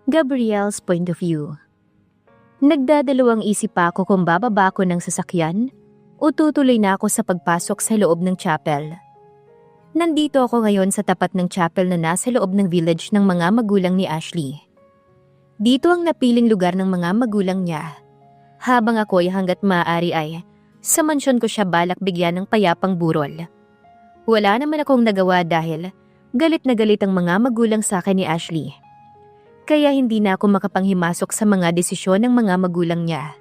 Gabriel's point of view. Nagdadalawang isip pa ako kung bababa ko ng sasakyan o tutuloy na ako sa pagpasok sa loob ng chapel. Nandito ako ngayon sa tapat ng chapel na nasa loob ng village ng mga magulang ni Ashley. Dito ang napiling lugar ng mga magulang niya. Habang ako'y hanggat maaari ay sa mansyon ko siya balak bigyan ng payapang burol. Wala naman akong nagawa dahil galit na galit ang mga magulang sa akin ni Ashley. Kaya hindi na ako makapanghimasok sa mga desisyon ng mga magulang niya.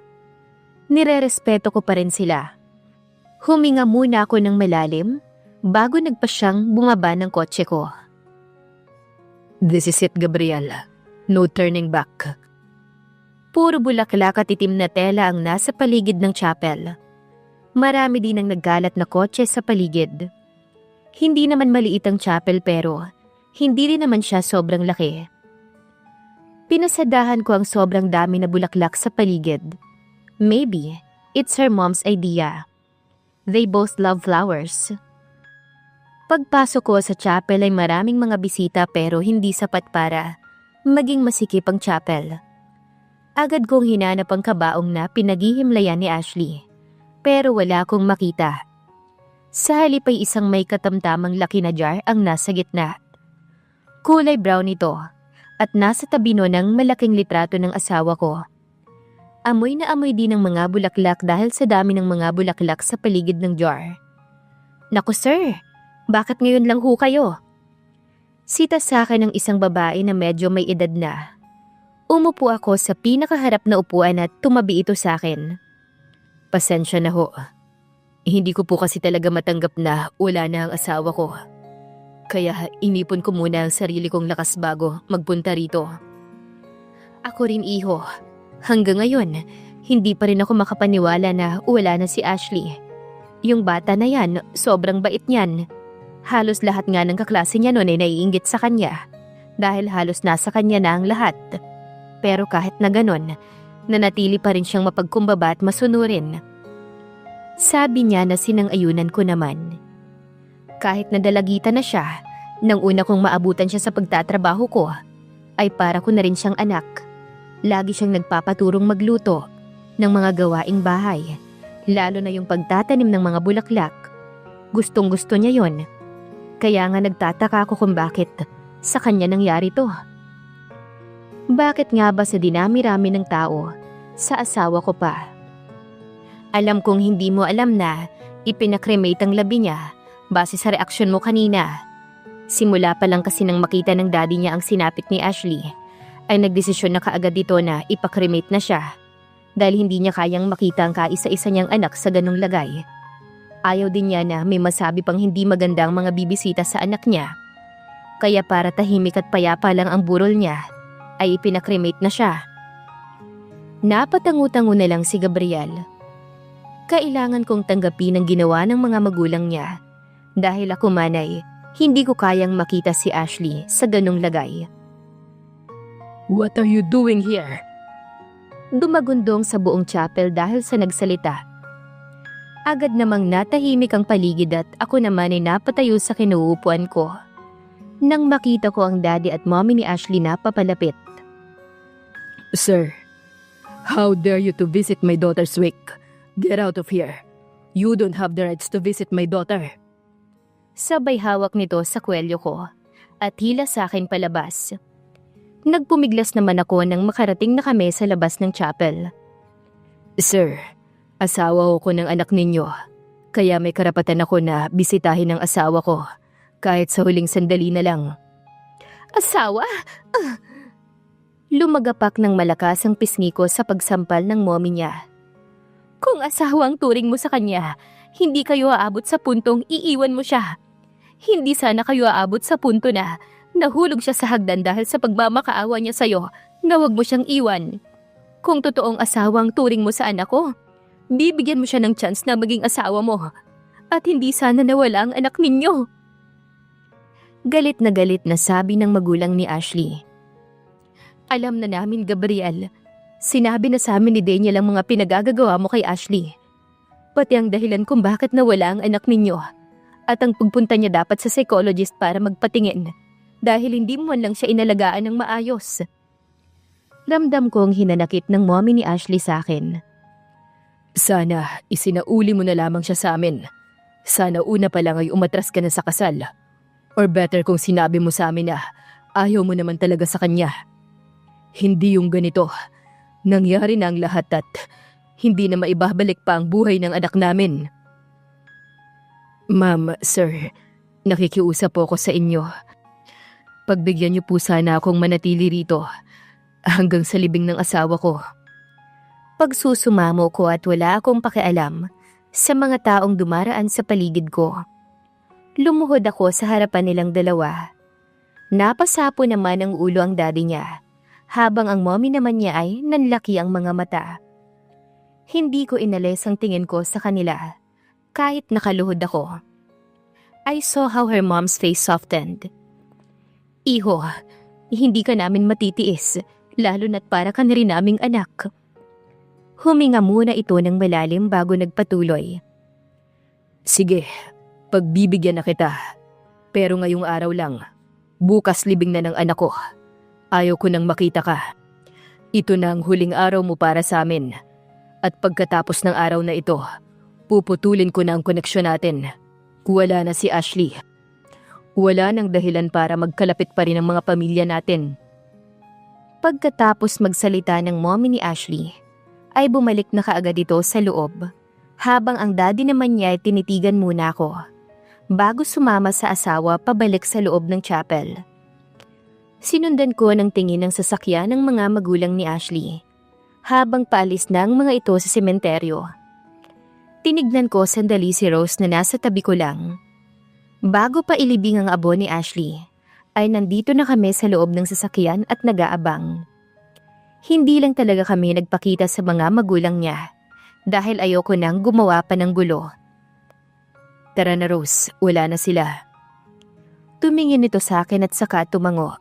Nirerespeto ko pa rin sila. Huminga muna ako ng malalim bago nagpasyang bumaba ng kotse ko. This is it, Gabriel. No turning back. Puro bulaklak at itim na tela ang nasa paligid ng chapel. Marami din ang naggalat na kotse sa paligid. Hindi naman maliit ang chapel pero hindi rin naman siya sobrang laki. Pinasadahan ko ang sobrang dami na bulaklak sa paligid. Maybe it's her mom's idea. They both love flowers. Pagpasok ko sa chapel ay maraming mga bisita pero hindi sapat para maging masikip ang chapel. Agad kong hinanap ang kabaong na pinaghihimlayan ni Ashley. Pero wala akong makita. Sa halip ay isang may katamtamang laki na jar ang nasa gitna. Kulay brown ito at nasa tabi nun ng malaking litrato ng asawa ko. Amoy na amoy din ng mga bulaklak dahil sa dami ng mga bulaklak sa paligid ng jar. Naku sir, bakit ngayon lang ho kayo? Sita sa akin ng isang babae na medyo may edad na. Umupo ako sa pinakaharap na upuan at tumabi ito sa akin. Pasensya na ho. Hindi ko po kasi talaga matanggap na wala na ang asawa ko. Kaya inipon ko muna ang sarili kong lakas bago magpunta rito. Ako rin iho. Hanggang ngayon, hindi pa rin ako makapaniwala na wala na si Ashley. Yung bata na yan, sobrang bait niyan. Halos lahat nga ng kaklase niya noon ay naiinggit sa kanya. Dahil halos nasa kanya na ang lahat. Pero kahit na ganon, nanatili pa rin siyang mapagkumbaba at masunurin. Sabi niya na sinang-ayunan ko naman. Kahit nadalagitan na siya, nang una kong maabutan siya sa pagtatrabaho ko, ay para ko na rin siyang anak. Lagi siyang nagpapaturong magluto ng mga gawaing bahay, lalo na yung pagtatanim ng mga bulaklak. Gustong-gusto niya yon. Kaya nga nagtataka ako kung bakit sa kanya nangyari to. Bakit nga ba sa dinami-rami ng tao, sa asawa ko pa? Alam kong hindi mo alam na ipinakremate ang labi niya base sa reaksyon mo kanina. Simula pa lang kasi nang makita ng daddy niya ang sinapit ni Ashley, ay nagdesisyon na kaagad dito na ipakremate na siya dahil hindi niya kayang makita ang kaisa-isa niyang anak sa ganung lagay. Ayaw din niya na may masabi pang hindi maganda ang mga bibisita sa anak niya. Kaya para tahimik at payapa lang ang burol niya, ay ipinakremate na siya. Napatangu-tango na lang si Gabriel. Kailangan kong tanggapin ang ginawa ng mga magulang niya. Dahil ako man ay hindi ko kayang makita si Ashley sa ganung lagay. What are you doing here? Dumagundong sa buong chapel dahil sa nagsalita. Agad namang natahimik ang paligid at ako naman ay napatayo sa kinuupuan ko. Nang makita ko ang daddy at mommy ni Ashley na papalapit. Sir, how dare you to visit my daughter's wake? Get out of here. You don't have the rights to visit my daughter. Sabay hawak nito sa kwelyo ko at hila sa akin palabas. Nagpumiglas naman ako nang makarating na kami sa labas ng chapel. Sir, asawa ko ng anak ninyo. Kaya may karapatan ako na bisitahin ang asawa ko kahit sa huling sandali na lang. Asawa? Lumagapak ng malakas ang pisngi ko sa pagsampal ng mommy niya. Kung asawa ang turing mo sa kanya, hindi kayo aabot sa puntong iiwan mo siya. Hindi sana kayo aabot sa punto na nahulog siya sa hagdan dahil sa pagmamakaawa niya sa'yo na huwag mo siyang iwan. Kung totoong asawa ang turing mo sa anak ko, bibigyan mo siya ng chance na maging asawa mo at hindi sana nawala ang anak ninyo. Galit na sabi ng magulang ni Ashley. Alam na namin, Gabriel. Sinabi na sa amin ni Daniel ang mga pinagagagawa mo kay Ashley. Pati ang dahilan kung bakit nawala ang anak ninyo. At ang pagpunta niya dapat sa psychologist para magpatingin. Dahil hindi mo man lang siya inalagaan ng maayos. Ramdam kong hinanakit ng mommy ni Ashley sa akin. Sana isinauli mo na lamang siya sa amin. Sana una pa lang ay umatras ka na sa kasal. Or better kung sinabi mo sa amin na ayaw mo naman talaga sa kanya. Hindi yung ganito. Nangyari na ang lahat at hindi na maibabalik pa ang buhay ng anak namin. Ma'am, sir, nakikiusap po ako sa inyo. Pagbigyan niyo po sana akong manatili rito hanggang sa libing ng asawa ko. Pagsusumamo ko at wala akong pakialam sa mga taong dumaraan sa paligid ko. Lumuhod ako sa harapan nilang dalawa. Napasapo naman ang ulo ang daddy niya, habang ang mommy naman niya ay nanlaki ang mga mata. Hindi ko inalis ang tingin ko sa kanila, kahit nakaluhod ako. I saw how her mom's face softened. Iho, hindi ka namin matitiis, lalo na't para ka na rin naming anak. Huminga muna ito ng malalim bago nagpatuloy. Sige, pagbibigyan na kita. Pero ngayong araw lang, bukas libing na ng anak ko. Ayaw ko nang makita ka. Ito na ang huling araw mo para sa amin. At pagkatapos ng araw na ito, puputulin ko na ang koneksyon natin. Wala na si Ashley. Wala nang dahilan para magkalapit pa rin ang mga pamilya natin. Pagkatapos magsalita ng mommy ni Ashley, ay bumalik na kaagad ito sa loob, habang ang daddy naman niya ay tinitigan muna ako, bago sumama sa asawa pabalik sa loob ng chapel. Sinundan ko ng tingin ng sasakyan ng mga magulang ni Ashley, habang paalis na ang mga ito sa sementeryo. Tinignan ko sandali si Rose na nasa tabi ko lang. Bago pa ilibing ang abo ni Ashley, ay nandito na kami sa loob ng sasakyan at nag-aabang. Hindi lang talaga kami nagpakita sa mga magulang niya dahil ayoko nang gumawa pa ng gulo. Tara na Rose, wala na sila. Tumingin ito sa akin at saka tumango.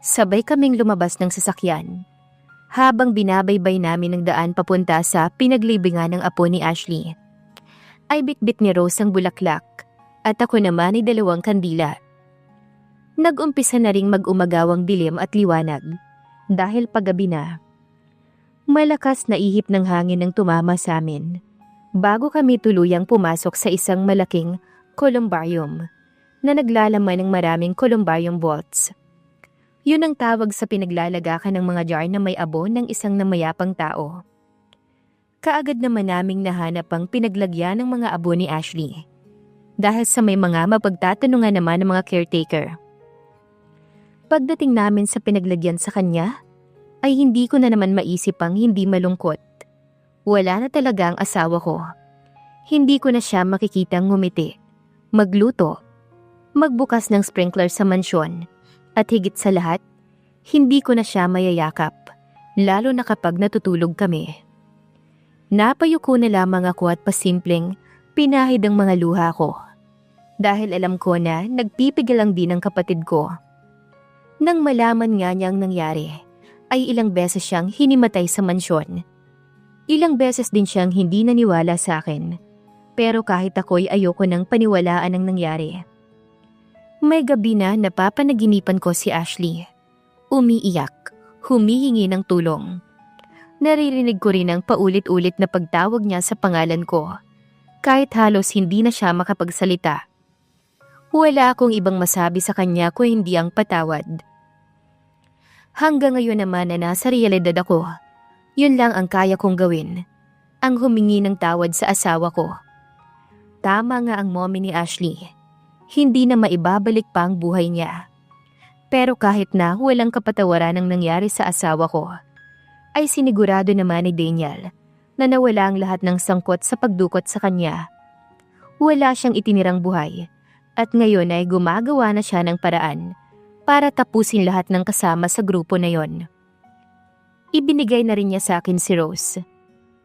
Sabay kaming lumabas ng sasakyan. Habang binabaybay namin ang daan papunta sa pinaglibingan ng apo ni Ashley, ay bitbit ni Rose ang bulaklak at ako naman ay 2 kandila. Nag-umpisa na ring mag-umagawang dilim at liwanag dahil paggabi na. Malakas na ihip ng hangin ang tumama sa amin bago kami tuluyang pumasok sa isang malaking columbarium na naglalaman ng maraming columbarium vaults. Yun ang tawag sa pinaglalagakan ng mga jar na may abo ng isang namayapang tao. Kaagad naman naming nahanap ang pinaglagyan ng mga abo ni Ashley dahil sa may mga mapagtatanungan naman ng mga caretaker. Pagdating namin sa pinaglagyan sa kanya, ay hindi ko na naman maisip ang hindi malungkot. Wala na talaga ang asawa ko. Hindi ko na siya makikitang ngumiti, magluto, magbukas ng sprinkler sa mansyon, at higit sa lahat, hindi ko na siya mayayakap, lalo na kapag natutulog kami. Napayuko na lamang ako at pasimpleng pinahid ang mga luha ko. Dahil alam ko na nagpipigil lang din ang kapatid ko. Nang malaman nga niyang nangyari, ay ilang beses siyang hinimatay sa mansyon. Ilang beses din siyang hindi naniwala sa akin, pero kahit ako'y ayoko nang paniwalaan ang nangyari. May gabi na napapanaginipan ko si Ashley. Umiiyak, humihingi ng tulong. Naririnig ko rin ang paulit-ulit na pagtawag niya sa pangalan ko, kahit halos hindi na siya makapagsalita. Wala akong ibang masabi sa kanya kung hindi ang patawad. Hanggang ngayon naman na nasa realidad ako, yun lang ang kaya kong gawin, ang humingi ng tawad sa asawa ko. Tama nga ang mommy ni Ashley. Hindi na maibabalik pa ang buhay niya. Pero kahit na walang kapatawaran ang nangyari sa asawa ko, ay sinigurado naman ni Daniel na nawala ang lahat ng sangkot sa pagdukot sa kanya. Wala siyang itinirang buhay at ngayon ay gumagawa na siya ng paraan para tapusin lahat ng kasama sa grupo na yon. Ibinigay na rin niya sa akin si Rose.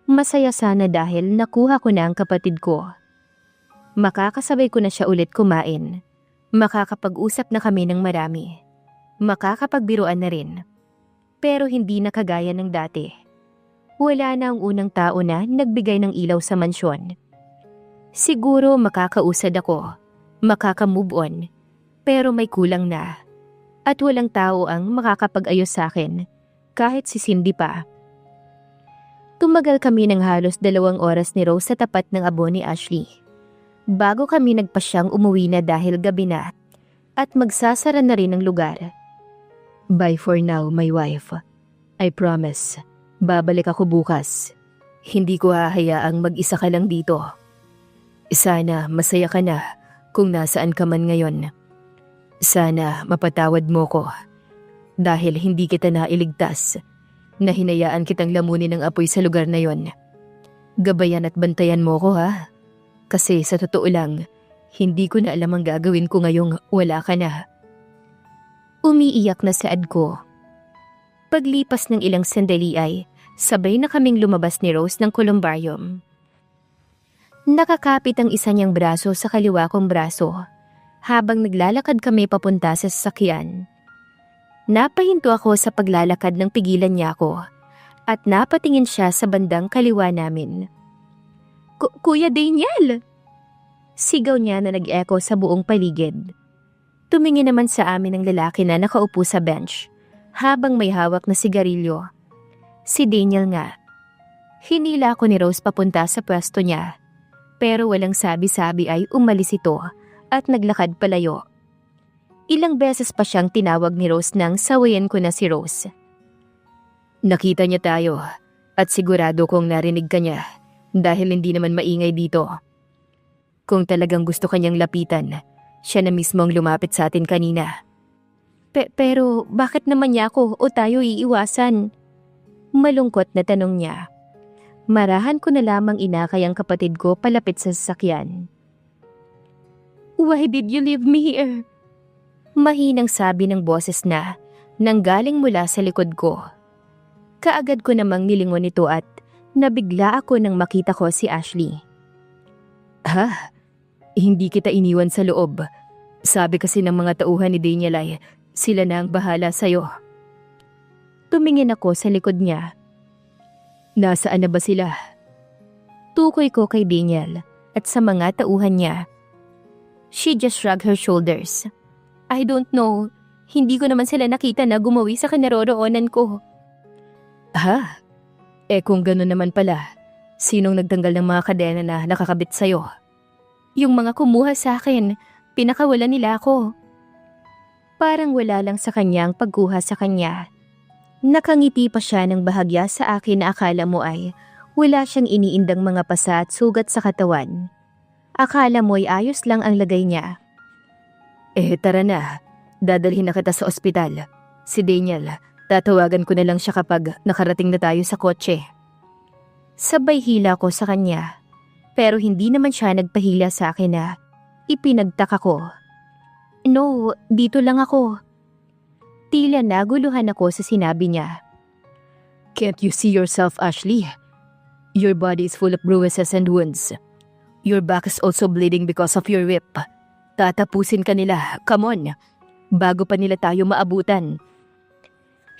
Masaya sana dahil nakuha ko na ang kapatid ko. Makakasabay ko na siya ulit kumain. Makakapag-usap na kami ng marami. Makakapagbiruan na rin. Pero hindi na kagaya ng dati. Wala na ang unang tao na nagbigay ng ilaw sa mansyon. Siguro makakausad ako, makaka-move on, pero may kulang na. At walang tao ang makakapag-ayos sa akin kahit si Cindy pa. Tumagal kami ng halos 2 oras ni Rose sa tapat ng abo ni Ashley. Bago kami nagpasyang umuwi na dahil gabi na at magsasara na rin ang lugar. Bye for now, my wife. I promise, babalik ako bukas. Hindi ko hahayaang mag-isa ka lang dito. Sana masaya ka na kung nasaan ka man ngayon. Sana mapatawad mo ko dahil hindi kita nailigtas na hinayaan kitang lamunin ng apoy sa lugar na yon. Gabayan at bantayan mo ko ha. Kasi sa totoo lang, hindi ko na alam ang gagawin ko ngayong wala ka na. Umiiyak na saad ko. Paglipas ng ilang sandali ay sabay na kaming lumabas ni Rose ng columbarium. Nakakapit ang isa niyang braso sa kaliwa kong braso habang naglalakad kami papunta sa sasakyan. Napahinto ako sa paglalakad nang pigilan niya ako at napatingin siya sa bandang kaliwa namin. Kuya Daniel! Sigaw niya na nag-echo sa buong paligid. Tumingin naman sa amin ang lalaki na nakaupo sa bench habang may hawak na sigarilyo. Si Daniel nga. Hinila ako ni Rose papunta sa pwesto niya, pero walang sabi-sabi ay umalis ito at naglakad palayo. Ilang beses pa siyang tinawag ni Rose nang sawayan ko na si Rose. Nakita niya tayo at sigurado kong narinig ka niya dahil hindi naman maingay dito. Kung talagang gusto kanyang lapitan, siya na mismo ang lumapit sa atin kanina. Pero bakit naman niya ako o tayo iiwasan? Malungkot na tanong niya. Marahan ko na lamang inakay ang kapatid ko palapit sa sasakyan. Why did you leave me here? Mahinang sabi ng boses na nanggaling mula sa likod ko. Kaagad ko namang nilingon ito at nabigla ako nang makita ko si Ashley. Ha? Hindi kita iniwan sa loob. Sabi kasi ng mga tauhan ni Daniel ay sila na ang bahala sa'yo. Tumingin ako sa likod niya. Nasaan na ba sila? Tukoy ko kay Daniel at sa mga tauhan niya. She just shrugged her shoulders. I don't know. Hindi ko naman sila nakita na gumawi sa kinaroroonan ko. Ha? Kung gano'n naman pala, sinong nagtanggal ng mga kadena na nakakabit sa'yo? Yung mga kumuha sa akin, pinakawalan nila ako. Parang wala lang sa kanya ang pagkuha sa kanya. Nakangiti pa siya ng bahagya sa akin na akala mo ay wala siyang iniindang mga pasa at sugat sa katawan. Akala mo ay ayos lang ang lagay niya. Tara na. Dadalhin na kita sa ospital. Si Daniel, tatawagan ko na lang siya kapag nakarating na tayo sa kotse. Sabay hila ko sa kanya. Pero hindi naman siya nagpahila sa akin na ipinagtaka ko. No, dito lang ako. Tila naguluhan ako sa sinabi niya. Can't you see yourself, Ashley? Your body is full of bruises and wounds. Your back is also bleeding because of your whip. Tatapusin ka nila, come on, bago pa nila tayo maabutan.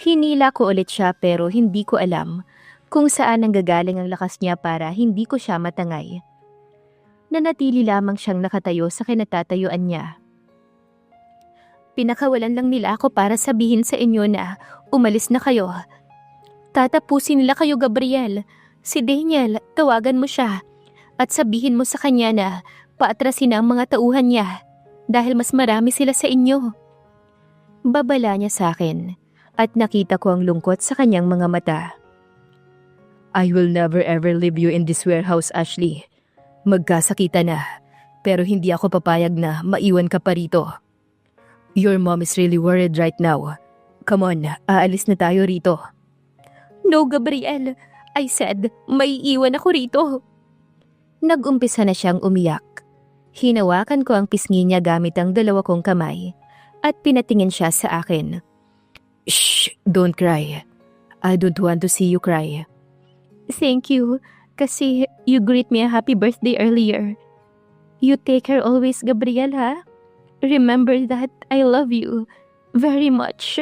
Hinila ko ulit siya pero hindi ko alam kung saan nanggagaling ang lakas niya para hindi ko siya matangay. Nanatili lamang siyang nakatayo sa kinatatayuan niya. Pinakawalan lang nila ako para sabihin sa inyo na umalis na kayo. Tatapusin nila kayo, Gabriel. Si Daniel, tawagan mo siya at sabihin mo sa kanya na paatrasin na ang mga tauhan niya dahil mas marami sila sa inyo. Babala niya sa akin at nakita ko ang lungkot sa kanyang mga mata. I will never ever leave you in this warehouse, Ashley. Magkasakita na, pero hindi ako papayag na maiwan ka pa rito. Your mom is really worried right now. Come on, aalis na tayo rito. No, Gabriel. I said, may iwan ako rito. Nag-umpisa na siyang umiyak. Hinawakan ko ang pisngi niya gamit ang 2 kong kamay at pinatingin siya sa akin. Shh, don't cry. I don't want to see you cry. Thank you, kasi you greet me a happy birthday earlier. You take care always, Gabriel, ha? Remember that I love you very much.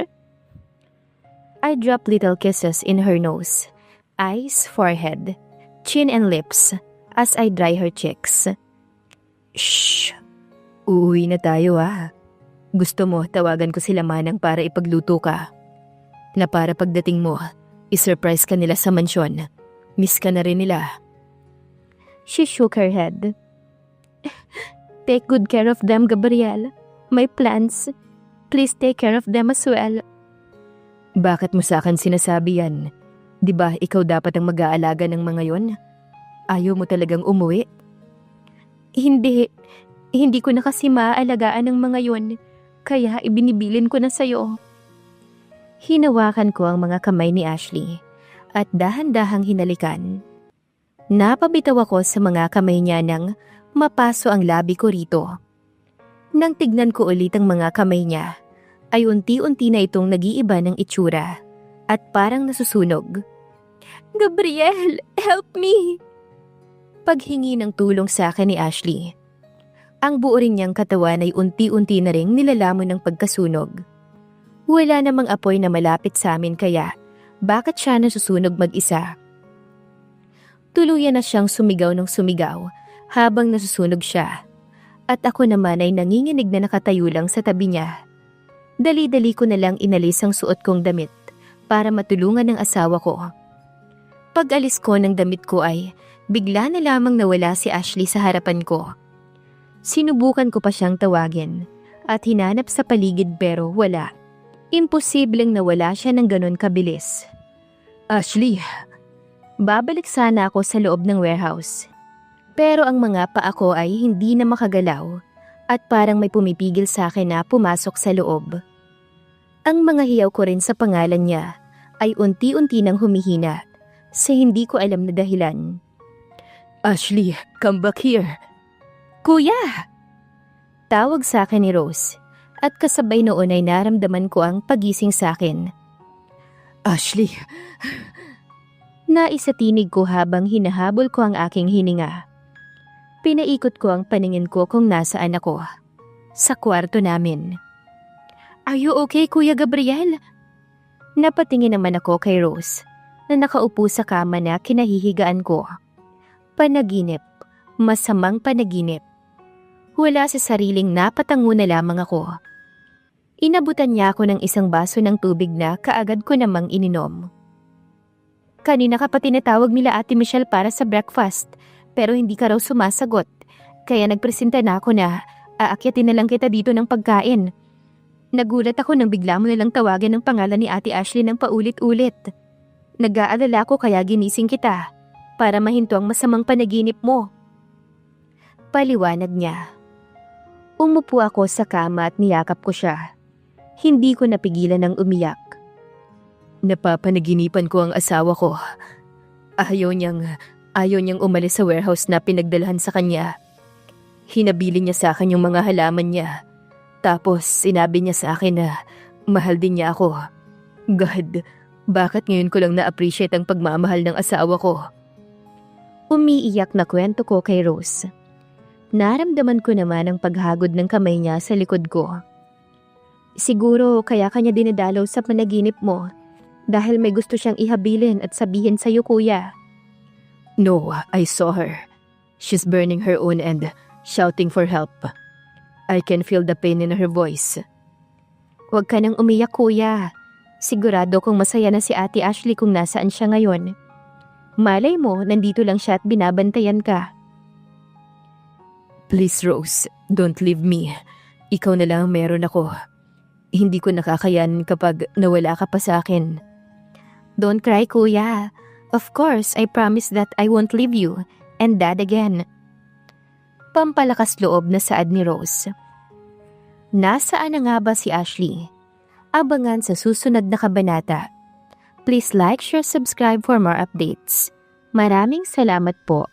I drop little kisses in her nose, eyes, forehead, chin and lips as I dry her cheeks. Shh! Uuwi na tayo, ha? Gusto mo tawagan ko sila manang para ipagluto ka? na para pagdating mo, isurprise ka nila sa mansyon. Miss ka na rin nila. She shook her head. Take good care of them, Gabriel. My plans. Please take care of them as well. Bakit mo sa akin sinasabi yan? Di ba ikaw dapat ang mag-aalaga ng mga yon? Ayaw mo talagang umuwi? Hindi ko na kasi maaalagaan ng mga yon, kaya ibinibilin ko na sa'yo. Hinawakan ko ang mga kamay ni Ashley at dahan-dahang hinalikan. Napabitaw ako sa mga kamay niya nang mapaso ang labi ko rito. Nang tignan ko ulit ang mga kamay niya, ay unti-unti na itong nag-iiba ng itsura at parang nasusunog. Gabriel, help me! Paghingi ng tulong sa akin ni Ashley. Ang buo rin niyang katawan ay unti-unti na ring nilalamon ng pagkasunog. Wala namang apoy na malapit sa amin kaya bakit siya nasusunog mag-isa? Tuluyan na siyang sumigaw ng sumigaw habang nasusunog siya. At ako naman ay nanginginig na nakatayo lang sa tabi niya. Dali-dali ko na lang inalis ang suot kong damit para matulungan ng asawa ko. Pag-alis ko ng damit ko ay bigla na lamang nawala si Ashley sa harapan ko. Sinubukan ko pa siyang tawagin at hinanap sa paligid pero wala. Imposibleng nawala siya ng ganon kabilis. Ashley! Babalik sana ako sa loob ng warehouse. Pero ang mga paa ko ay hindi na makagalaw at parang may pumipigil sa akin na pumasok sa loob. Ang mga hiyaw ko rin sa pangalan niya ay unti-unti nang humihina sa hindi ko alam na dahilan. Ashley, come back here! Kuya! Tawag sa akin ni Rose at kasabay noon ay naramdaman ko ang pagising sa akin. Ashley! Naisatinig ko habang hinahabol ko ang aking hininga. Pinaikot ko ang paningin ko kung nasaan ako. Sa kwarto namin. Are you okay, Kuya Gabriel? Napatingin naman ako kay Rose na nakaupo sa kama na kinahihigaan ko. Panaginip. Masamang panaginip. Wala sa sariling napatango na lamang ako. Inabutan niya ako ng isang baso ng tubig na kaagad ko namang ininom. Kanina ka pa tinatawag nila Ate Michelle para sa breakfast pero hindi ka raw sumasagot. Kaya nagpresenta na ako na aakyatin na lang kita dito ng pagkain. Nagulat ako nang bigla mo nalang tawagan ng pangalan ni Ate Ashley ng paulit-ulit. Nag-aalala ko kaya ginising kita para mahinto ang masamang panaginip mo. Paliwanag niya. Umupo ako sa kama at niyakap ko siya. Hindi ko napigilan ng umiyak. Napapanaginipan ko ang asawa ko. Ayaw niyang umalis sa warehouse na pinagdalhan sa kanya. Hinabili niya sa akin yung mga halaman niya. Tapos sinabi niya sa akin na mahal din niya ako. God, bakit ngayon ko lang na-appreciate ang pagmamahal ng asawa ko? Umiiyak na kwento ko kay Rose. Naramdaman ko naman ang paghagod ng kamay niya sa likod ko. Siguro kaya kanya dinadalaw sa panaginip mo dahil may gusto siyang ihabilin at sabihin sa'yo, Kuya. No, I saw her. She's burning her own and shouting for help. I can feel the pain in her voice. Huwag ka nang umiyak, Kuya. Sigurado kong masaya na si Ate Ashley kung nasaan siya ngayon. Malay mo, nandito lang siya at binabantayan ka. Please, Rose, don't leave me. Ikaw na lang meron ako. Hindi ko nakakayan kapag nawala ka pa sa akin. Don't cry, Kuya. Of course, I promise that I won't leave you and Dad again. Pampalakas loob na saad ni Rose. Nasaan na nga ba si Ashley? Abangan sa susunod na kabanata. Please like, share, subscribe for more updates. Maraming salamat po.